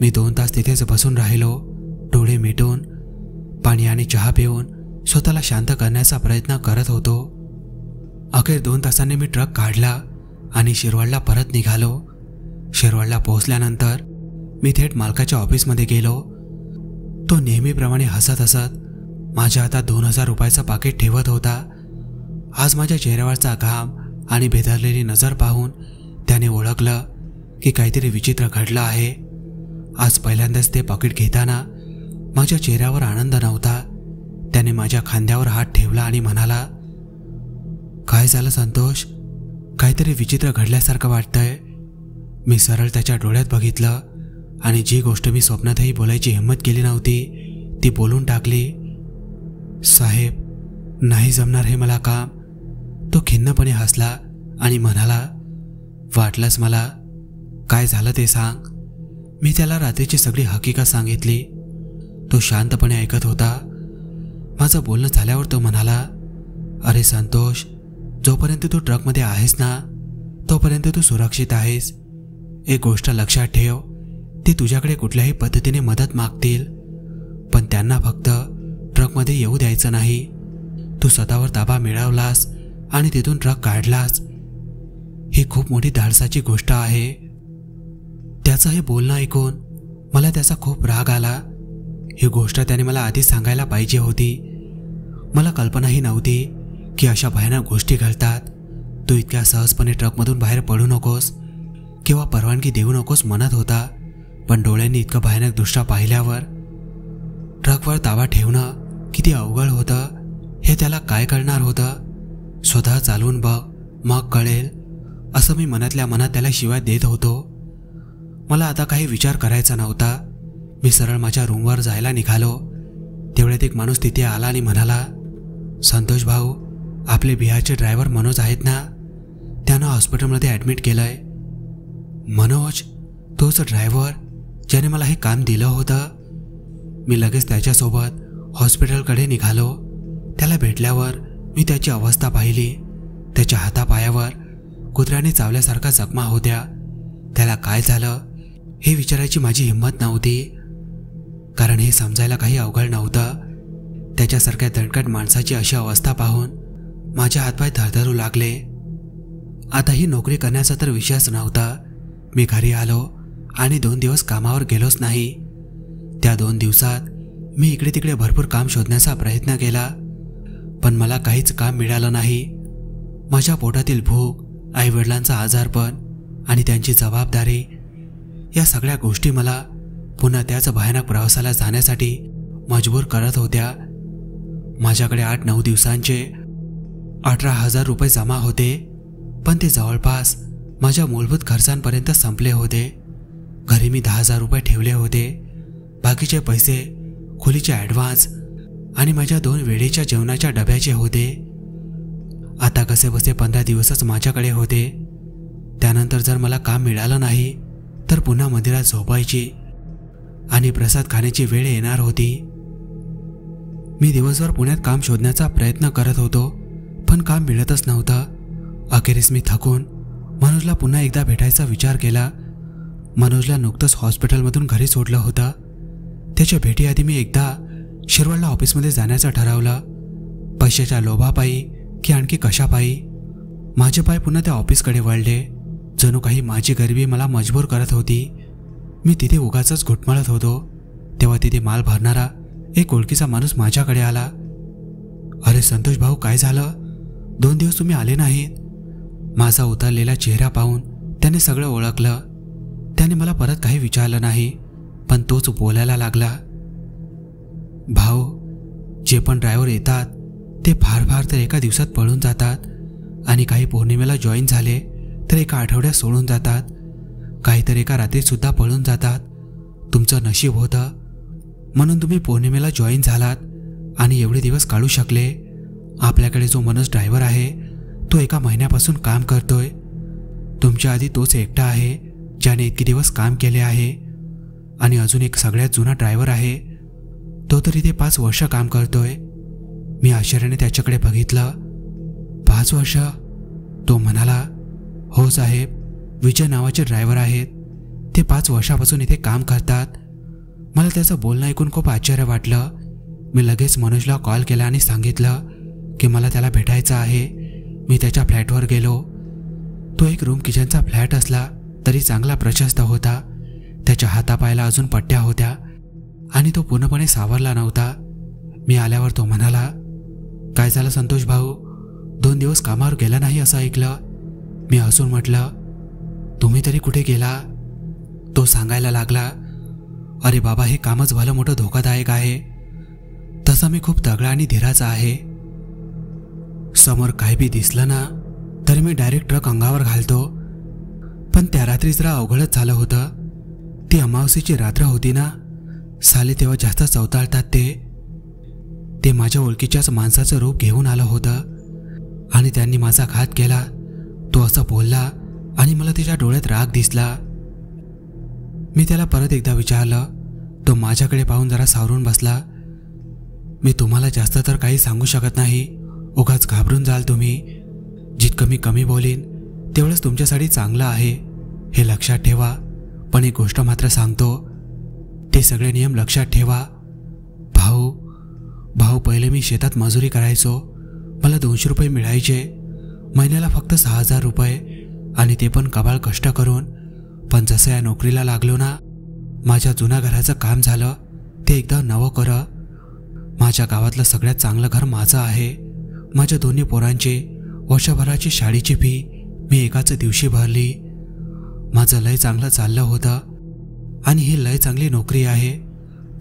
मी 2 तास तिथेच बसून राहिलो. डोळे मिटून पाणी आणि चहा पिऊन स्वतःला शांत करण्याचा प्रयत्न करत होतो. अखेर 2 तासांनी मी ट्रक काढला आणि शिरवळला परत निघालो. शिरवळला पोहोचल्यानंतर मी थेट मालकाच्या ऑफिसमध्ये गेलो. तो नेहमीप्रमाणे हसत हसत माझ्या हातात 2000 रुपयाचं पाकिट ठेवत होता. आज माझ्या चेहऱ्यावरचा घाम आणि भेदरलेली नजर पाहून त्याने ओळखलं की काहीतरी विचित्र घडलं आहे. आज पहिल्यांदाच ते पाकिट घेताना माझ्या चेहऱ्यावर आनंद नव्हता. त्याने माझ्या खांद्यावर हात ठेवला आणि म्हणाला, काय झालं संतोष? काहीतरी विचित्र घडल्यासारखं वाटतंय. मी सरळ त्याच्या डोळ्यात बघितलं आणि जी गोष्ट मी स्वप्नातही बोलायची हिंमत केली नव्हती ती बोलून टाकली. साहेब, नाही जमणार हे मला काम. तो खिन्नपणे हसला आणि म्हणाला, वाटलंच मला. काय झालं ते सांग. मी त्याला रात्रीची सगळी हकीकत सांगितली. तो शांतपणे ऐकत होता. माझं बोलणं झाल्यावर तो म्हणाला, अरे संतोष, जोपर्यंत तू ट्रकमध्ये आहेस ना तोपर्यंत तू सुरक्षित आहेस. एक गोष्ट लक्षात ठेव, ते तुझ्याकडे कुठल्याही पद्धतीने मदत मागतील, पण त्यांना फक्त ट्रकमध्ये येऊ द्यायचं नाही. तू स्वतःवर ताबा मिळवलास आणि तिथून ट्रक काढलास. ही खूप मोठी धाडसाची गोष्ट आहे. त्याचं हे बोलणं ऐकून मला त्याचा खूप राग आला. ही गोष्ट त्याने मला आधीच सांगायला पाहिजे होती. मला कल्पनाही नव्हती की अशा भयानक गोष्टी घडतात. तू इतक्या सहजपणे ट्रकमधून बाहेर पडू नकोस किंवा परवानगी देऊ नकोस म्हणत होता, पण डोळ्यांनी इतकं भयानक दृश्य पाहिल्यावर ट्रकवर ताबा ठेवणं किती अवघड होतं हे त्याला काय कळणार होतं. स्वतः चालवून बघ, मग कळेल, असं मी मनातल्या मनात त्याला शिवाय देत होतो. मला आता काही विचार करायचा नव्हता. मी सरळ माझ्या रूमवर जायला निघालो. तेवढ्यात एक माणूस तिथे आला आणि म्हणाला, संतोष भाऊ, आपले बिहारचे ड्रायव्हर मनोज आहेत ना, त्यानं हॉस्पिटलमध्ये ॲडमिट केलंय. मनोज, तोच ड्रायव्हर ज्याने मला हे काम दिलं होतं. मी लगेच त्याच्यासोबत हॉस्पिटलकडे निघालो. त्याला भेटल्यावर मी त्याची अवस्था पाहिली. त्याच्या हातापायावर कुत्र्याने चावल्यासारखा जखमा होत्या. त्याला काय झालं हे विचारायची माझी हिंमत नव्हती, कारण हे समजायला काही अवघड नव्हतं. त्याच्यासारख्या दणकट माणसाची अशी अवस्था पाहून माझे हातपाय थरथरू लागले. आता ही नोकरी करण्याचा तर विषयच नव्हता. मी घरी आलो आणि 2 दिवस कामावर गेलोच नाही. त्या 2 दिवसात मी इकडे तिकडे भरपूर काम शोधण्याचा प्रयत्न केला, पण मला काहीच काम मिळालं नाही. माझ्या पोटातील भूक, आईवडिलांचा आजारपण आणि त्यांची जबाबदारी या सगळ्या गोष्टी मला पुन्हा त्याच भयानक प्रवासाला जाण्यासाठी मजबूर करत होत्या. माझ्याकडे 8-9 दिवसांचे 18,000 रुपये जमा होते, पण ते जवळपास माझ्या मूलभूत खर्चांपर्यंत संपले होते. घरी मी 10,000 रुपये ठेवले होते. बाकीचे पैसे खोलीचे ॲडव्हान्स आणि माझ्या 2 वेळेच्या जेवणाच्या डब्याचे होते. आता कसे बसे 15 दिवसच माझ्याकडे होते. त्यानंतर जर मला काम मिळालं नाही तर पुन्हा मंदिरात झोपायची आणि प्रसाद खाण्याची वेळ येणार होती. मी दिवसभर पुण्यात काम शोधण्याचा प्रयत्न करत होतो, पण काम मिळतच नव्हतं. अखेरीस मी थकून मनोजला पुन्हा एकदा भेटायचा विचार केला. मनोजला नुकतंच हॉस्पिटलमधून घरी सोडलं होतं. त्याच्या भेटीआधी मी एकदा शिरवळला ऑफिसमध्ये जाण्याचं ठरवलं. पैशाच्या लोभापायी की आणखी कशापायी माझे पाय पुन्हा त्या ऑफिसकडे वळले. जणू काही माझी गरिबी मला मजबूर करत होती. मी तिथे उगाचच घुटमळत होतो तेव्हा तिथे माल भरणारा एक ओळखीचा माणूस माझ्याकडे आला. अरे संतोष भाऊ, काय झालं? 2 दिवस तुम्ही आले नाहीत. माझा उतरलेला चेहरा पाहून त्याने सगळं ओळखलं. त्याने मला परत काही विचारलं नाही, पण तोच बोलायला लागला. भाऊ, जे पण ड्रायव्हर येतात ते फार फार तर एका दिवसात पळून जातात आणि काही पौर्णिमेला जॉईन झाले तर एका आठवड्यात सोडून जातात. काही तर एका रात्रीसुद्धा पळून जातात. तुमचं नशीब होतं म्हणून तुम्ही पौर्णिमेला जॉईन झालात आणि एवढे दिवस काढू शकले. आपल्याकडे जो मनोज ड्रायव्हर आहे तो एका महिन्यापासून काम करतोय. तुमच्या आधी तोच एकटा आहे ज्याने इतके दिवस काम केले आहे. आणि अजून एक सगळ्यात जुना ड्रायव्हर आहे, तो तर इथे 5 वर्ष काम करतोय. मी आश्चर्याने त्याच्याकडे बघितलं. 5 वर्ष? तो म्हणाला, हो साहेब, विजय नावाचे ड्रायव्हर आहेत. ते 5 वर्षापासून इथे काम करतात. मला त्याचं बोलणं ऐकून खूप आश्चर्य वाटलं. मी लगेच मनोजला कॉल केला आणि सांगितलं की मला त्याला भेटायचं आहे. मी त्याच्या फ्लॅटवर गेलो. तो एक रूम किचनचा फ्लॅट असला तरी चांगला प्रशस्त होता. त्याच्या हातापायाला अजून पट्ट्या होत्या आणि तो पूर्णपणे सावरला नव्हता. मी आल्यावर तो म्हणाला, काय झालं संतोष भाऊ, 2 दिवस कामावर गेला नाही असं ऐकलं. मी हसून म्हटलं, तुम्ही तरी कुठे गेला? तो सांगायला लागला, अरे बाबा, हे कामच भलं मोठं धोकादायक आहे. तसा मी खूप तगडा आणि धीराचा आहे. समोर काय बी दिसलं ना तरी मी डायरेक्ट ट्रक अंगावर घालतो. पण त्या रात्री जरा अवघडच झालं होतं. ती अमावस्येची रात्र होती ना साले, तेव्हा जास्त चवताळतात ते माझ्या ओळखीच्याच माणसाचं रूप घेऊन आलं होतं आणि त्यांनी माझा घात केला. तो असं बोलला आणि मला त्याच्या डोळ्यात राग दिसला. मी त्याला परत एकदा विचारलं. तो माझ्याकडे पाहून जरा सावरून बसला. मी तुम्हाला जास्त तर काही सांगू शकत नाही, उगाच घाबरून जाल तुम्ही. जितकं मी कमी बोलीन तेवढंच तुमच्यासाठी चांगलं आहे, हे लक्षात ठेवा. पण एक गोष्ट मात्र सांगतो, ते सगळे नियम लक्षात ठेवा. भाऊ, पहिले मी शेतात मजुरी करायचो. मला 200 रुपये मिळायचे, महिन्याला फक्त 6,000 रुपये, आणि ते पण कबाळ कष्ट करून. पण जसं या नोकरीला लागलो ना, माझ्या जुन्या घराचं काम झालं. ते एकदा नवं करं. माझ्या गावातलं सगळ्यात चांगलं घर माझं आहे. माझ्या दोन्ही पोरांची वर्षभराची शाळेची फी मी एकाच दिवशी भरली. माझं लय चांगलं चाललं होतं आणि ही लय चांगली नोकरी आहे.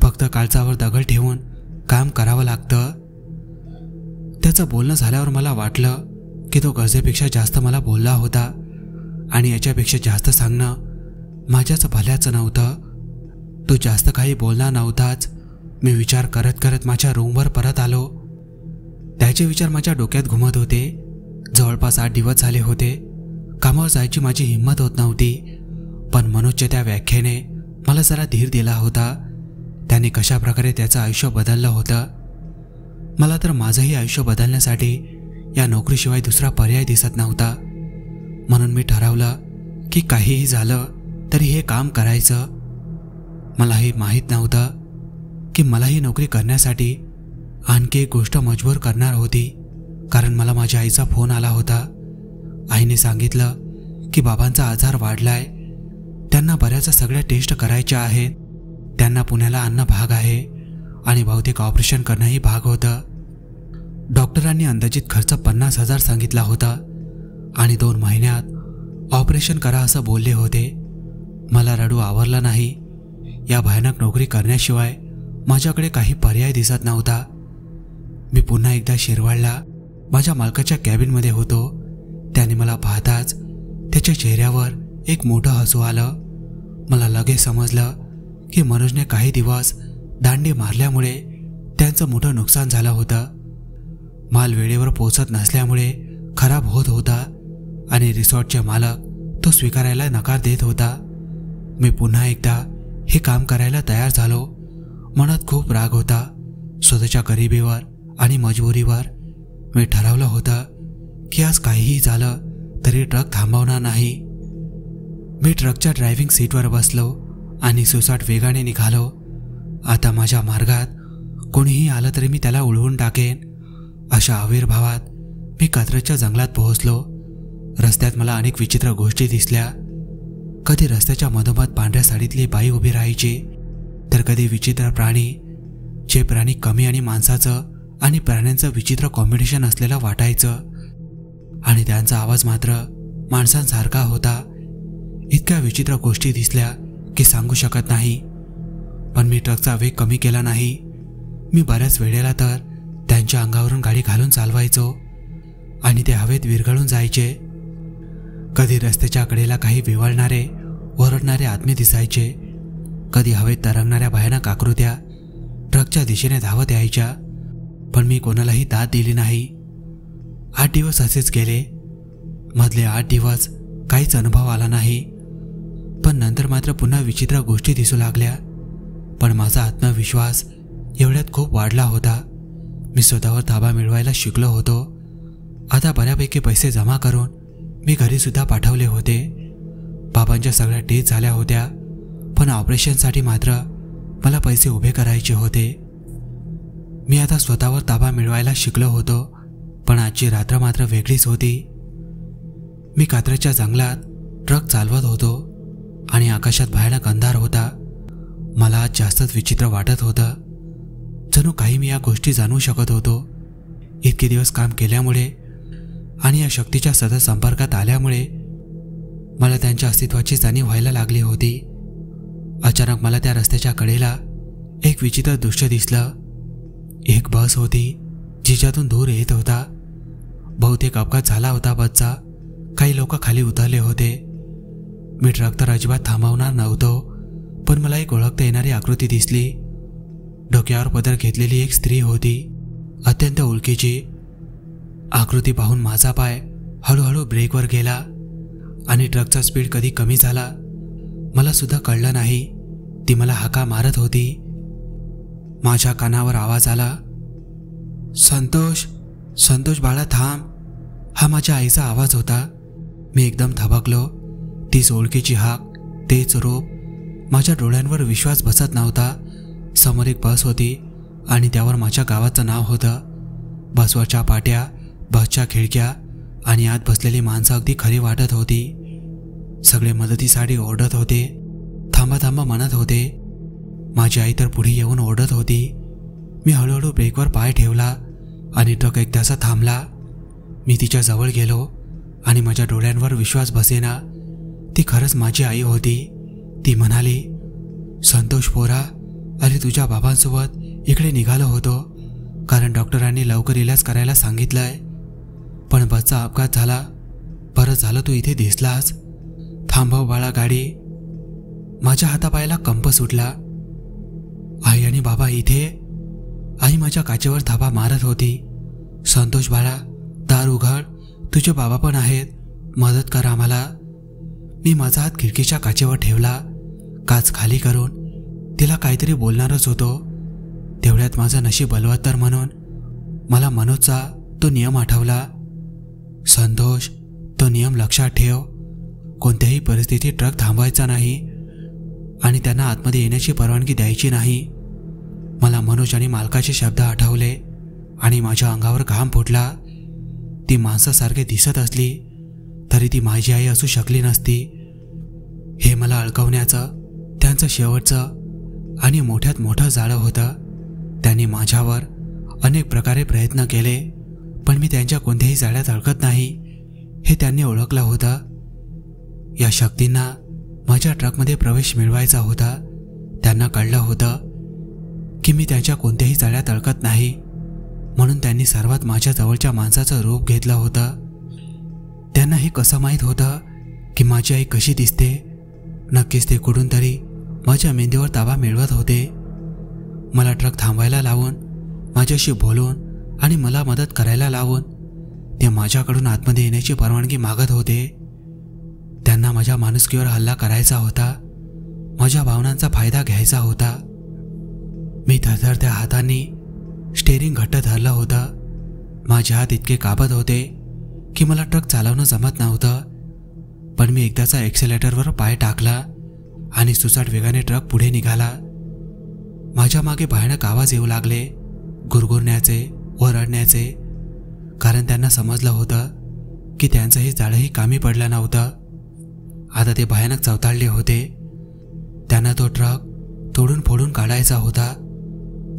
फक्त काळजावर दगड ठेवून काम करावं लागतं. त्याचं बोलणं झाल्यावर मला वाटलं की तो गरजेपेक्षा जास्त मला बोलला होता आणि याच्यापेक्षा जास्त सांगणं माझ्याच भल्याचं नव्हतं. तो जास्त काही बोलला नव्हताच. मी विचार करत करत माझ्या रूमवर परत आलो. त्याचे विचार माझ्या डोक्यात घुमत होते. जवळपास 8 दिवस झाले होते. कामावर जायची माझी हिंमत होत नव्हती. पण मनोजच्या त्या व्याख्येने मला जरा धीर दिला होता. त्याने कशा प्रकारे त्याचं आयुष्य बदललं होतं. मला तर माझंही आयुष्य बदलण्यासाठी या नोकरीशिवाय दुसरा पर्याय दिसत नव्हता. म्हणून मी ठरवलं की काहीही झालं तरी हे काम करायचं. मलाही माहीत नव्हतं की मला ही नोकरी करण्यासाठी आणखी एक गोष्ट मजबूर करणार होती. कारण मला माझ्या आईचा फोन आला होता. आईने सांगितलं की बाबांचा आजार वाढलाय. त्यांना बऱ्याच सगळ्या टेस्ट करायच्या आहेत. त्यांना पुण्याला आणणं भाग आहे आणि बहुतेक ऑपरेशन करणंही भाग होतं. डॉक्टरांनी अंदाजित खर्च 50,000 सांगितला होता आणि 2 महिन्यात ऑपरेशन करा असं बोलले होते. मला रडू आवरलं नाही. या भयानक नोकरी करण्याशिवाय माझ्याकडे काही पर्याय दिसत नव्हता. मी पुन्हा एकदा शिरवाडला माझ्या मालकाच्या कॅबिनमध्ये होतो. त्याने मला पाहताच त्याच्या चेहऱ्यावर एक मोठं हसू आलं. मला लगेच समजलं की मनोजने काही दिवस दांडी मारल्यामुळे त्यांचं मोठं नुकसान झालं होतं. माल वेळेवर पोहोचत नसल्यामुळे खराब होत होता आणि रिसॉर्टचे मालक तो स्वीकारायला नकार देत होता. मी पुन्हा एकदा हे काम करायला तयार झालो. मनात खूप राग होता स्वतःच्या गरिबीवर आणि मजबुरीवर. मी ठरवलं होतं की आज काहीही झालं तरी ट्रक थांबवणार नाही. मी ट्रकच्या ड्रायव्हिंग सीटवर बसलो आणि सुसाट वेगाने निघालो. आता माझ्या मार्गात कोणीही आलं तरी मी त्याला उडवून टाकेन अशा आविर्भावात मी कात्रजच्या जंगलात पोहोचलो. रस्त्यात मला अनेक विचित्र गोष्टी दिसल्या. कधी रस्त्याच्या मधोमध पांढऱ्या साडीतली बाई उभी राहायची, तर कधी विचित्र प्राणी, जे प्राणी कमी आणि माणसाचं आणि प्राण्यांचं विचित्र कॉम्बिनेशन असलेलं वाटायचं आणि त्यांचा आवाज मात्र माणसांसारखा होता. इतक्या विचित्र गोष्टी दिसल्या की सांगू शकत नाही. पण मी ट्रकचा वेग कमी केला नाही. मी बऱ्याच वेळेला तर त्यांच्या अंगावरून गाडी घालून चालवायचो आणि ते हवेत विरघळून जायचे. कधी रस्त्याच्या कडेला काही विव्हळणारे ओरडणारे आदमी दिसायचे, कधी हवेत तरंगणाऱ्या भयानक आकृत्या ट्रकच्या दिशेने धावत यायच्या. पण मी कोणालाही दाद दिली नाही. 8 दिवस असेच गेले. मधले 8 दिवस काहीच अनुभव आला नाही. पण नंतर मात्र पुन्हा विचित्र गोष्टी दिसू लागल्या. पण माझा आत्मविश्वास एवढ्यात खूप वाढला होता. मी स्वतःवर ताबा मिळवायला शिकलो होतो. आता बऱ्यापैकी पैसे जमा करून मी घरीसुद्धा पाठवले होते. बाबांच्या सगळ्या टेस्ट झाल्या होत्या, पण ऑपरेशनसाठी मात्र मला पैसे उभे करायचे होते. मी आता स्वतःवर ताबा मिळवायला शिकलो होतो. पण आजची रात्र मात्र वेगळीच होती. मी कात्रजच्या जंगलात ट्रक चालवत होतो आणि आकाशात भयानक अंधार होता. मला आज जास्तच विचित्र वाटत होतं. जणू काही मी या गोष्टी जाणू शकत होतो. इतके दिवस काम केल्यामुळे आणि या शक्तीच्या सतत संपर्कात आल्यामुळे मला त्यांच्या अस्तित्वाची जाणीव व्हायला लागली होती. अचानक मला त्या रस्त्याच्या कडेला एक विचित्र दृश्य दिसलं. एक बस होती जिच्यातून धूर येत होता. बहुतेक अपघात झाला होता बसचा. काही लोक खाली उतरले होते. मी ट्रक तर अजिबात थांबवणार नव्हतो, पण मला एक ओळखता येणारी आकृती दिसली. डोक्यावर पदर घेतलेली एक स्त्री होती, अत्यंत ओळखीची. आकृती पाहून माझा पाय हळूहळू ब्रेकवर गेला आणि ट्रकचा स्पीड कधी कमी झाला मला सुद्धा कळलं नाही. ती मला हाका मारत होती. माझ्या कानावर आवाज आला, संतोष, संतोष बाळा थांब. हा माझ्या आईचा आवाज होता. मी एकदम थबकलो. तीच ओळखीची हाक, तेच रूप. माझ्या डोळ्यांवर विश्वास बसत नव्हता. समोर एक बस होती आणि त्यावर माझ्या गावाचं नाव होतं. बसवरच्या पाट्या, बसच्या खिडक्या आणि आत बसलेली माणसं अगदी खरी वाटत होती. सगळे मदतीसाठी ओरडत होते, थांबा थांबा म्हणत होते. माझी आई तर पुढे येऊन ओरडत होती. मी हळूहळू ब्रेकवर पाय ठेवला आणि ट्रक एकदासा थांबला. मी तिच्या जवळ गेलो आणि माझ्या डोळ्यांवर विश्वास बसेना. ती खरंच माझी आई होती. ती म्हणाली, संतोष पोरा, अरे तुझ्या बाबांसोबत इकडे निघालो होतो कारण डॉक्टरांनी लवकर इलाज करायला सांगितलंय. पण बसचा अपघात झाला. बरं झालं तू इथे दिसलास. थांबव बाळा गाडी. माझ्या हातापायाला कंप सुटला. आई आणि बाबा इथे. आई माझ्या काचेवर धाबा मारत होती. संतोष बाळा, दार उघड, तुझे बाबा पण आहेत, मदत कर आम्हाला. मी माझा हात खिडकीच्या काचेवर ठेवला. काच खाली करून तिला काहीतरी बोलणारच होतो. तेवढ्यात माझं नशीब बलवत्तर म्हणून मला मनोजचा तो नियम आठवला. संतोष, तो नियम लक्षात ठेव. कोणत्याही परिस्थितीत ट्रक थांबवायचा नाही आणि त्यांना आतमध्ये येण्याची परवानगी द्यायची नाही. मला मनोज आणि मालकाचे शब्द आठवले आणि माझ्या अंगावर घाम फुटला. ती माणसासारखे दिसत असली तरी ती माझी आई असू शकली नसती. हे मला अडकवण्याचं त्यांचं शेवटचं आणि मोठ्यात मोठं जाळं होतं. त्यांनी माझ्यावर अनेक प्रकारे प्रयत्न केले, पण मी त्यांच्या कोणत्याही जाळ्यात अडकत नाही हे त्यांनी ओळखलं होतं. या शक्तींना माझ्या ट्रकमध्ये प्रवेश मिळवायचा होता. त्यांना कळलं होतं की मी त्यांच्या कोणत्याही जाळ्यात अडकत नाही, म्हणून त्यांनी सर्वात माझ्या जवळच्या माणसाचं रूप घेतलं होतं. त्यांना हे कसं माहीत होतं की माझी आई कशी दिसते, नक्कीच ते कुठून तरी माझ्या मेंदीवर ताबा मिळवत होते. मला ट्रक थांबवायला लावून, माझ्याशी बोलून आणि मला मदत करायला लावून ते माझ्याकडून आतमध्ये येण्याची परवानगी मागत होते. त्यांना माझ्या माणुसकीवर हल्ला करायचा होता, माझ्या भावनांचा फायदा घ्यायचा होता. मी थरथरत्या हातांनी स्टेअरिंग घट्ट धरलं होतं. माझे हात इतके कापत होते की मला ट्रक चालवणं जमत नव्हतं. पण मी एकदाचा एक्सेलेटरवर पाय टाकला आणि सुसाट वेगाने ट्रक पुढे निघाला. माझ्या मागे भयानक आवाज येऊ लागले, गुरगुरण्याचे, ओरडण्याचे, कारण त्यांना समजलं होतं की त्यांचं हे जाळंही कामी पडलं नव्हतं. आता ते भयानक चवताळले होते. त्यांना तो ट्रक तोडून फोडून काढायचा होता.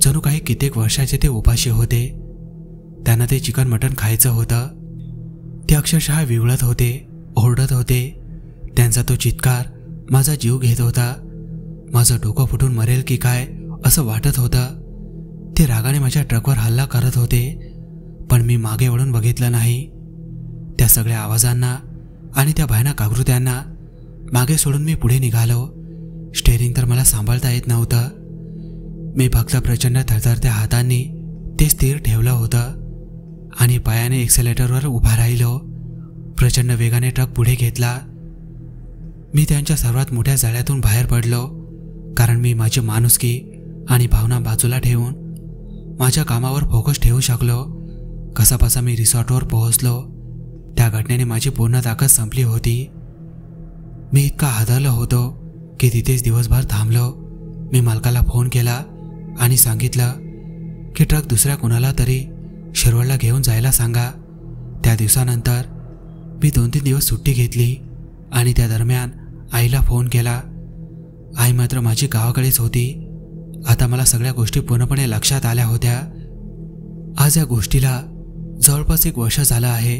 जणू काही कित्येक वर्षाचे ते उपाशी होते. त्यांना ते चिकन मटण खायचं होतं. ते अक्षरशः विवळत होते, ओरडत होते. त्यांचा तो चित्कार माझा जीव घेत होता. माझं डोकं फुटून मरेल की काय असं वाटत होतं. ते रागाने माझ्या ट्रकवर हल्ला करत होते, पण मी मागे वळून बघितलं नाही. त्या सगळ्या आवाजांना आणि त्या भयानक आकृत्यांना मागे सोडून मी पुढे निघालो. स्टेअरिंग तर मला सांभाळता येत नव्हतं. मी फक्त प्रचंड थरथरत्या हातांनी ते स्थिर ठेवलं होतं आणि पायाने एक्सेलेटरवर उभा राहिलो. प्रचंड वेगाने ट्रक पुढे घेतला. मी त्यांच्या सर्वात मोठ्या जाळ्यातून बाहेर पडलो, कारण मी माझी माणुसकी आणि भावना बाजूला ठेवून माझ्या कामावर फोकस ठेवू शकलो. कसाबसा मी रिसॉर्टवर पोहोचलो. त्या घटनेने माझी पूर्ण ताकद संपली होती. मी इतका हादरलो होतो की तिथेच दिवसभर थांबलो. मी मालकाला फोन केला आणि सांगितलं की ट्रक दुसऱ्या कुणाला तरी शिरवळला घेऊन जायला सांगा. त्या दिवसानंतर मी 2-3 दिवस सुट्टी घेतली आणि त्या दरम्यान आईला फोन केला. आई मात्र माझी गावाकडेच होती. आता मला सगळ्या गोष्टी पूर्णपणे लक्षात आल्या होत्या. आज या गोष्टीला जवळपास 1 वर्ष झालं आहे,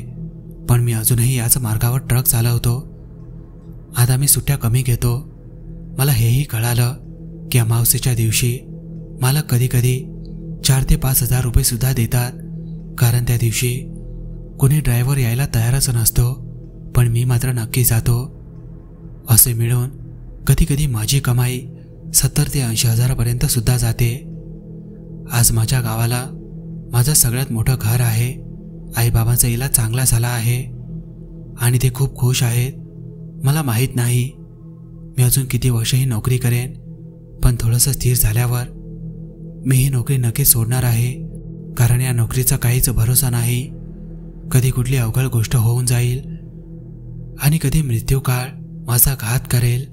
पण मी अजूनही याच मार्गावर ट्रक चालवतो. आता मी सुट्ट्या कमी घेतो. मला हेही कळालं की अमावस्येच्या दिवशी मला कधीकधी 4 ते 5 हजार रुपये सुद्धा देतात, कारण त्या दिवशी कोणी ड्रायव्हर यायला तयारच नसतो, पण मी मात्र नक्की जातो. असे मिळून कधीकधी माझी कमाई 70 ते 80 हजारापर्यंत सुद्धा जाते. आज माझ्या गावाला माझं सगळ्यात मोठं घर आहे. आईबाबांचा इलाज चांगला झाला आहे आणि ते खूप खुश आहेत. मला माहीत नाही मी अजून किती वर्ष ही नोकरी करेन, पण थोडंसं स्थिर झाल्यावर मी ही नोकरी नक्कीच सोडणार आहे, कारण या नोकरीचा काहीच भरोसा नाही. कधी कुठली अवघड गोष्ट होऊन जाईल आणि कधी मृत्यूकाळ माझा घात करेल.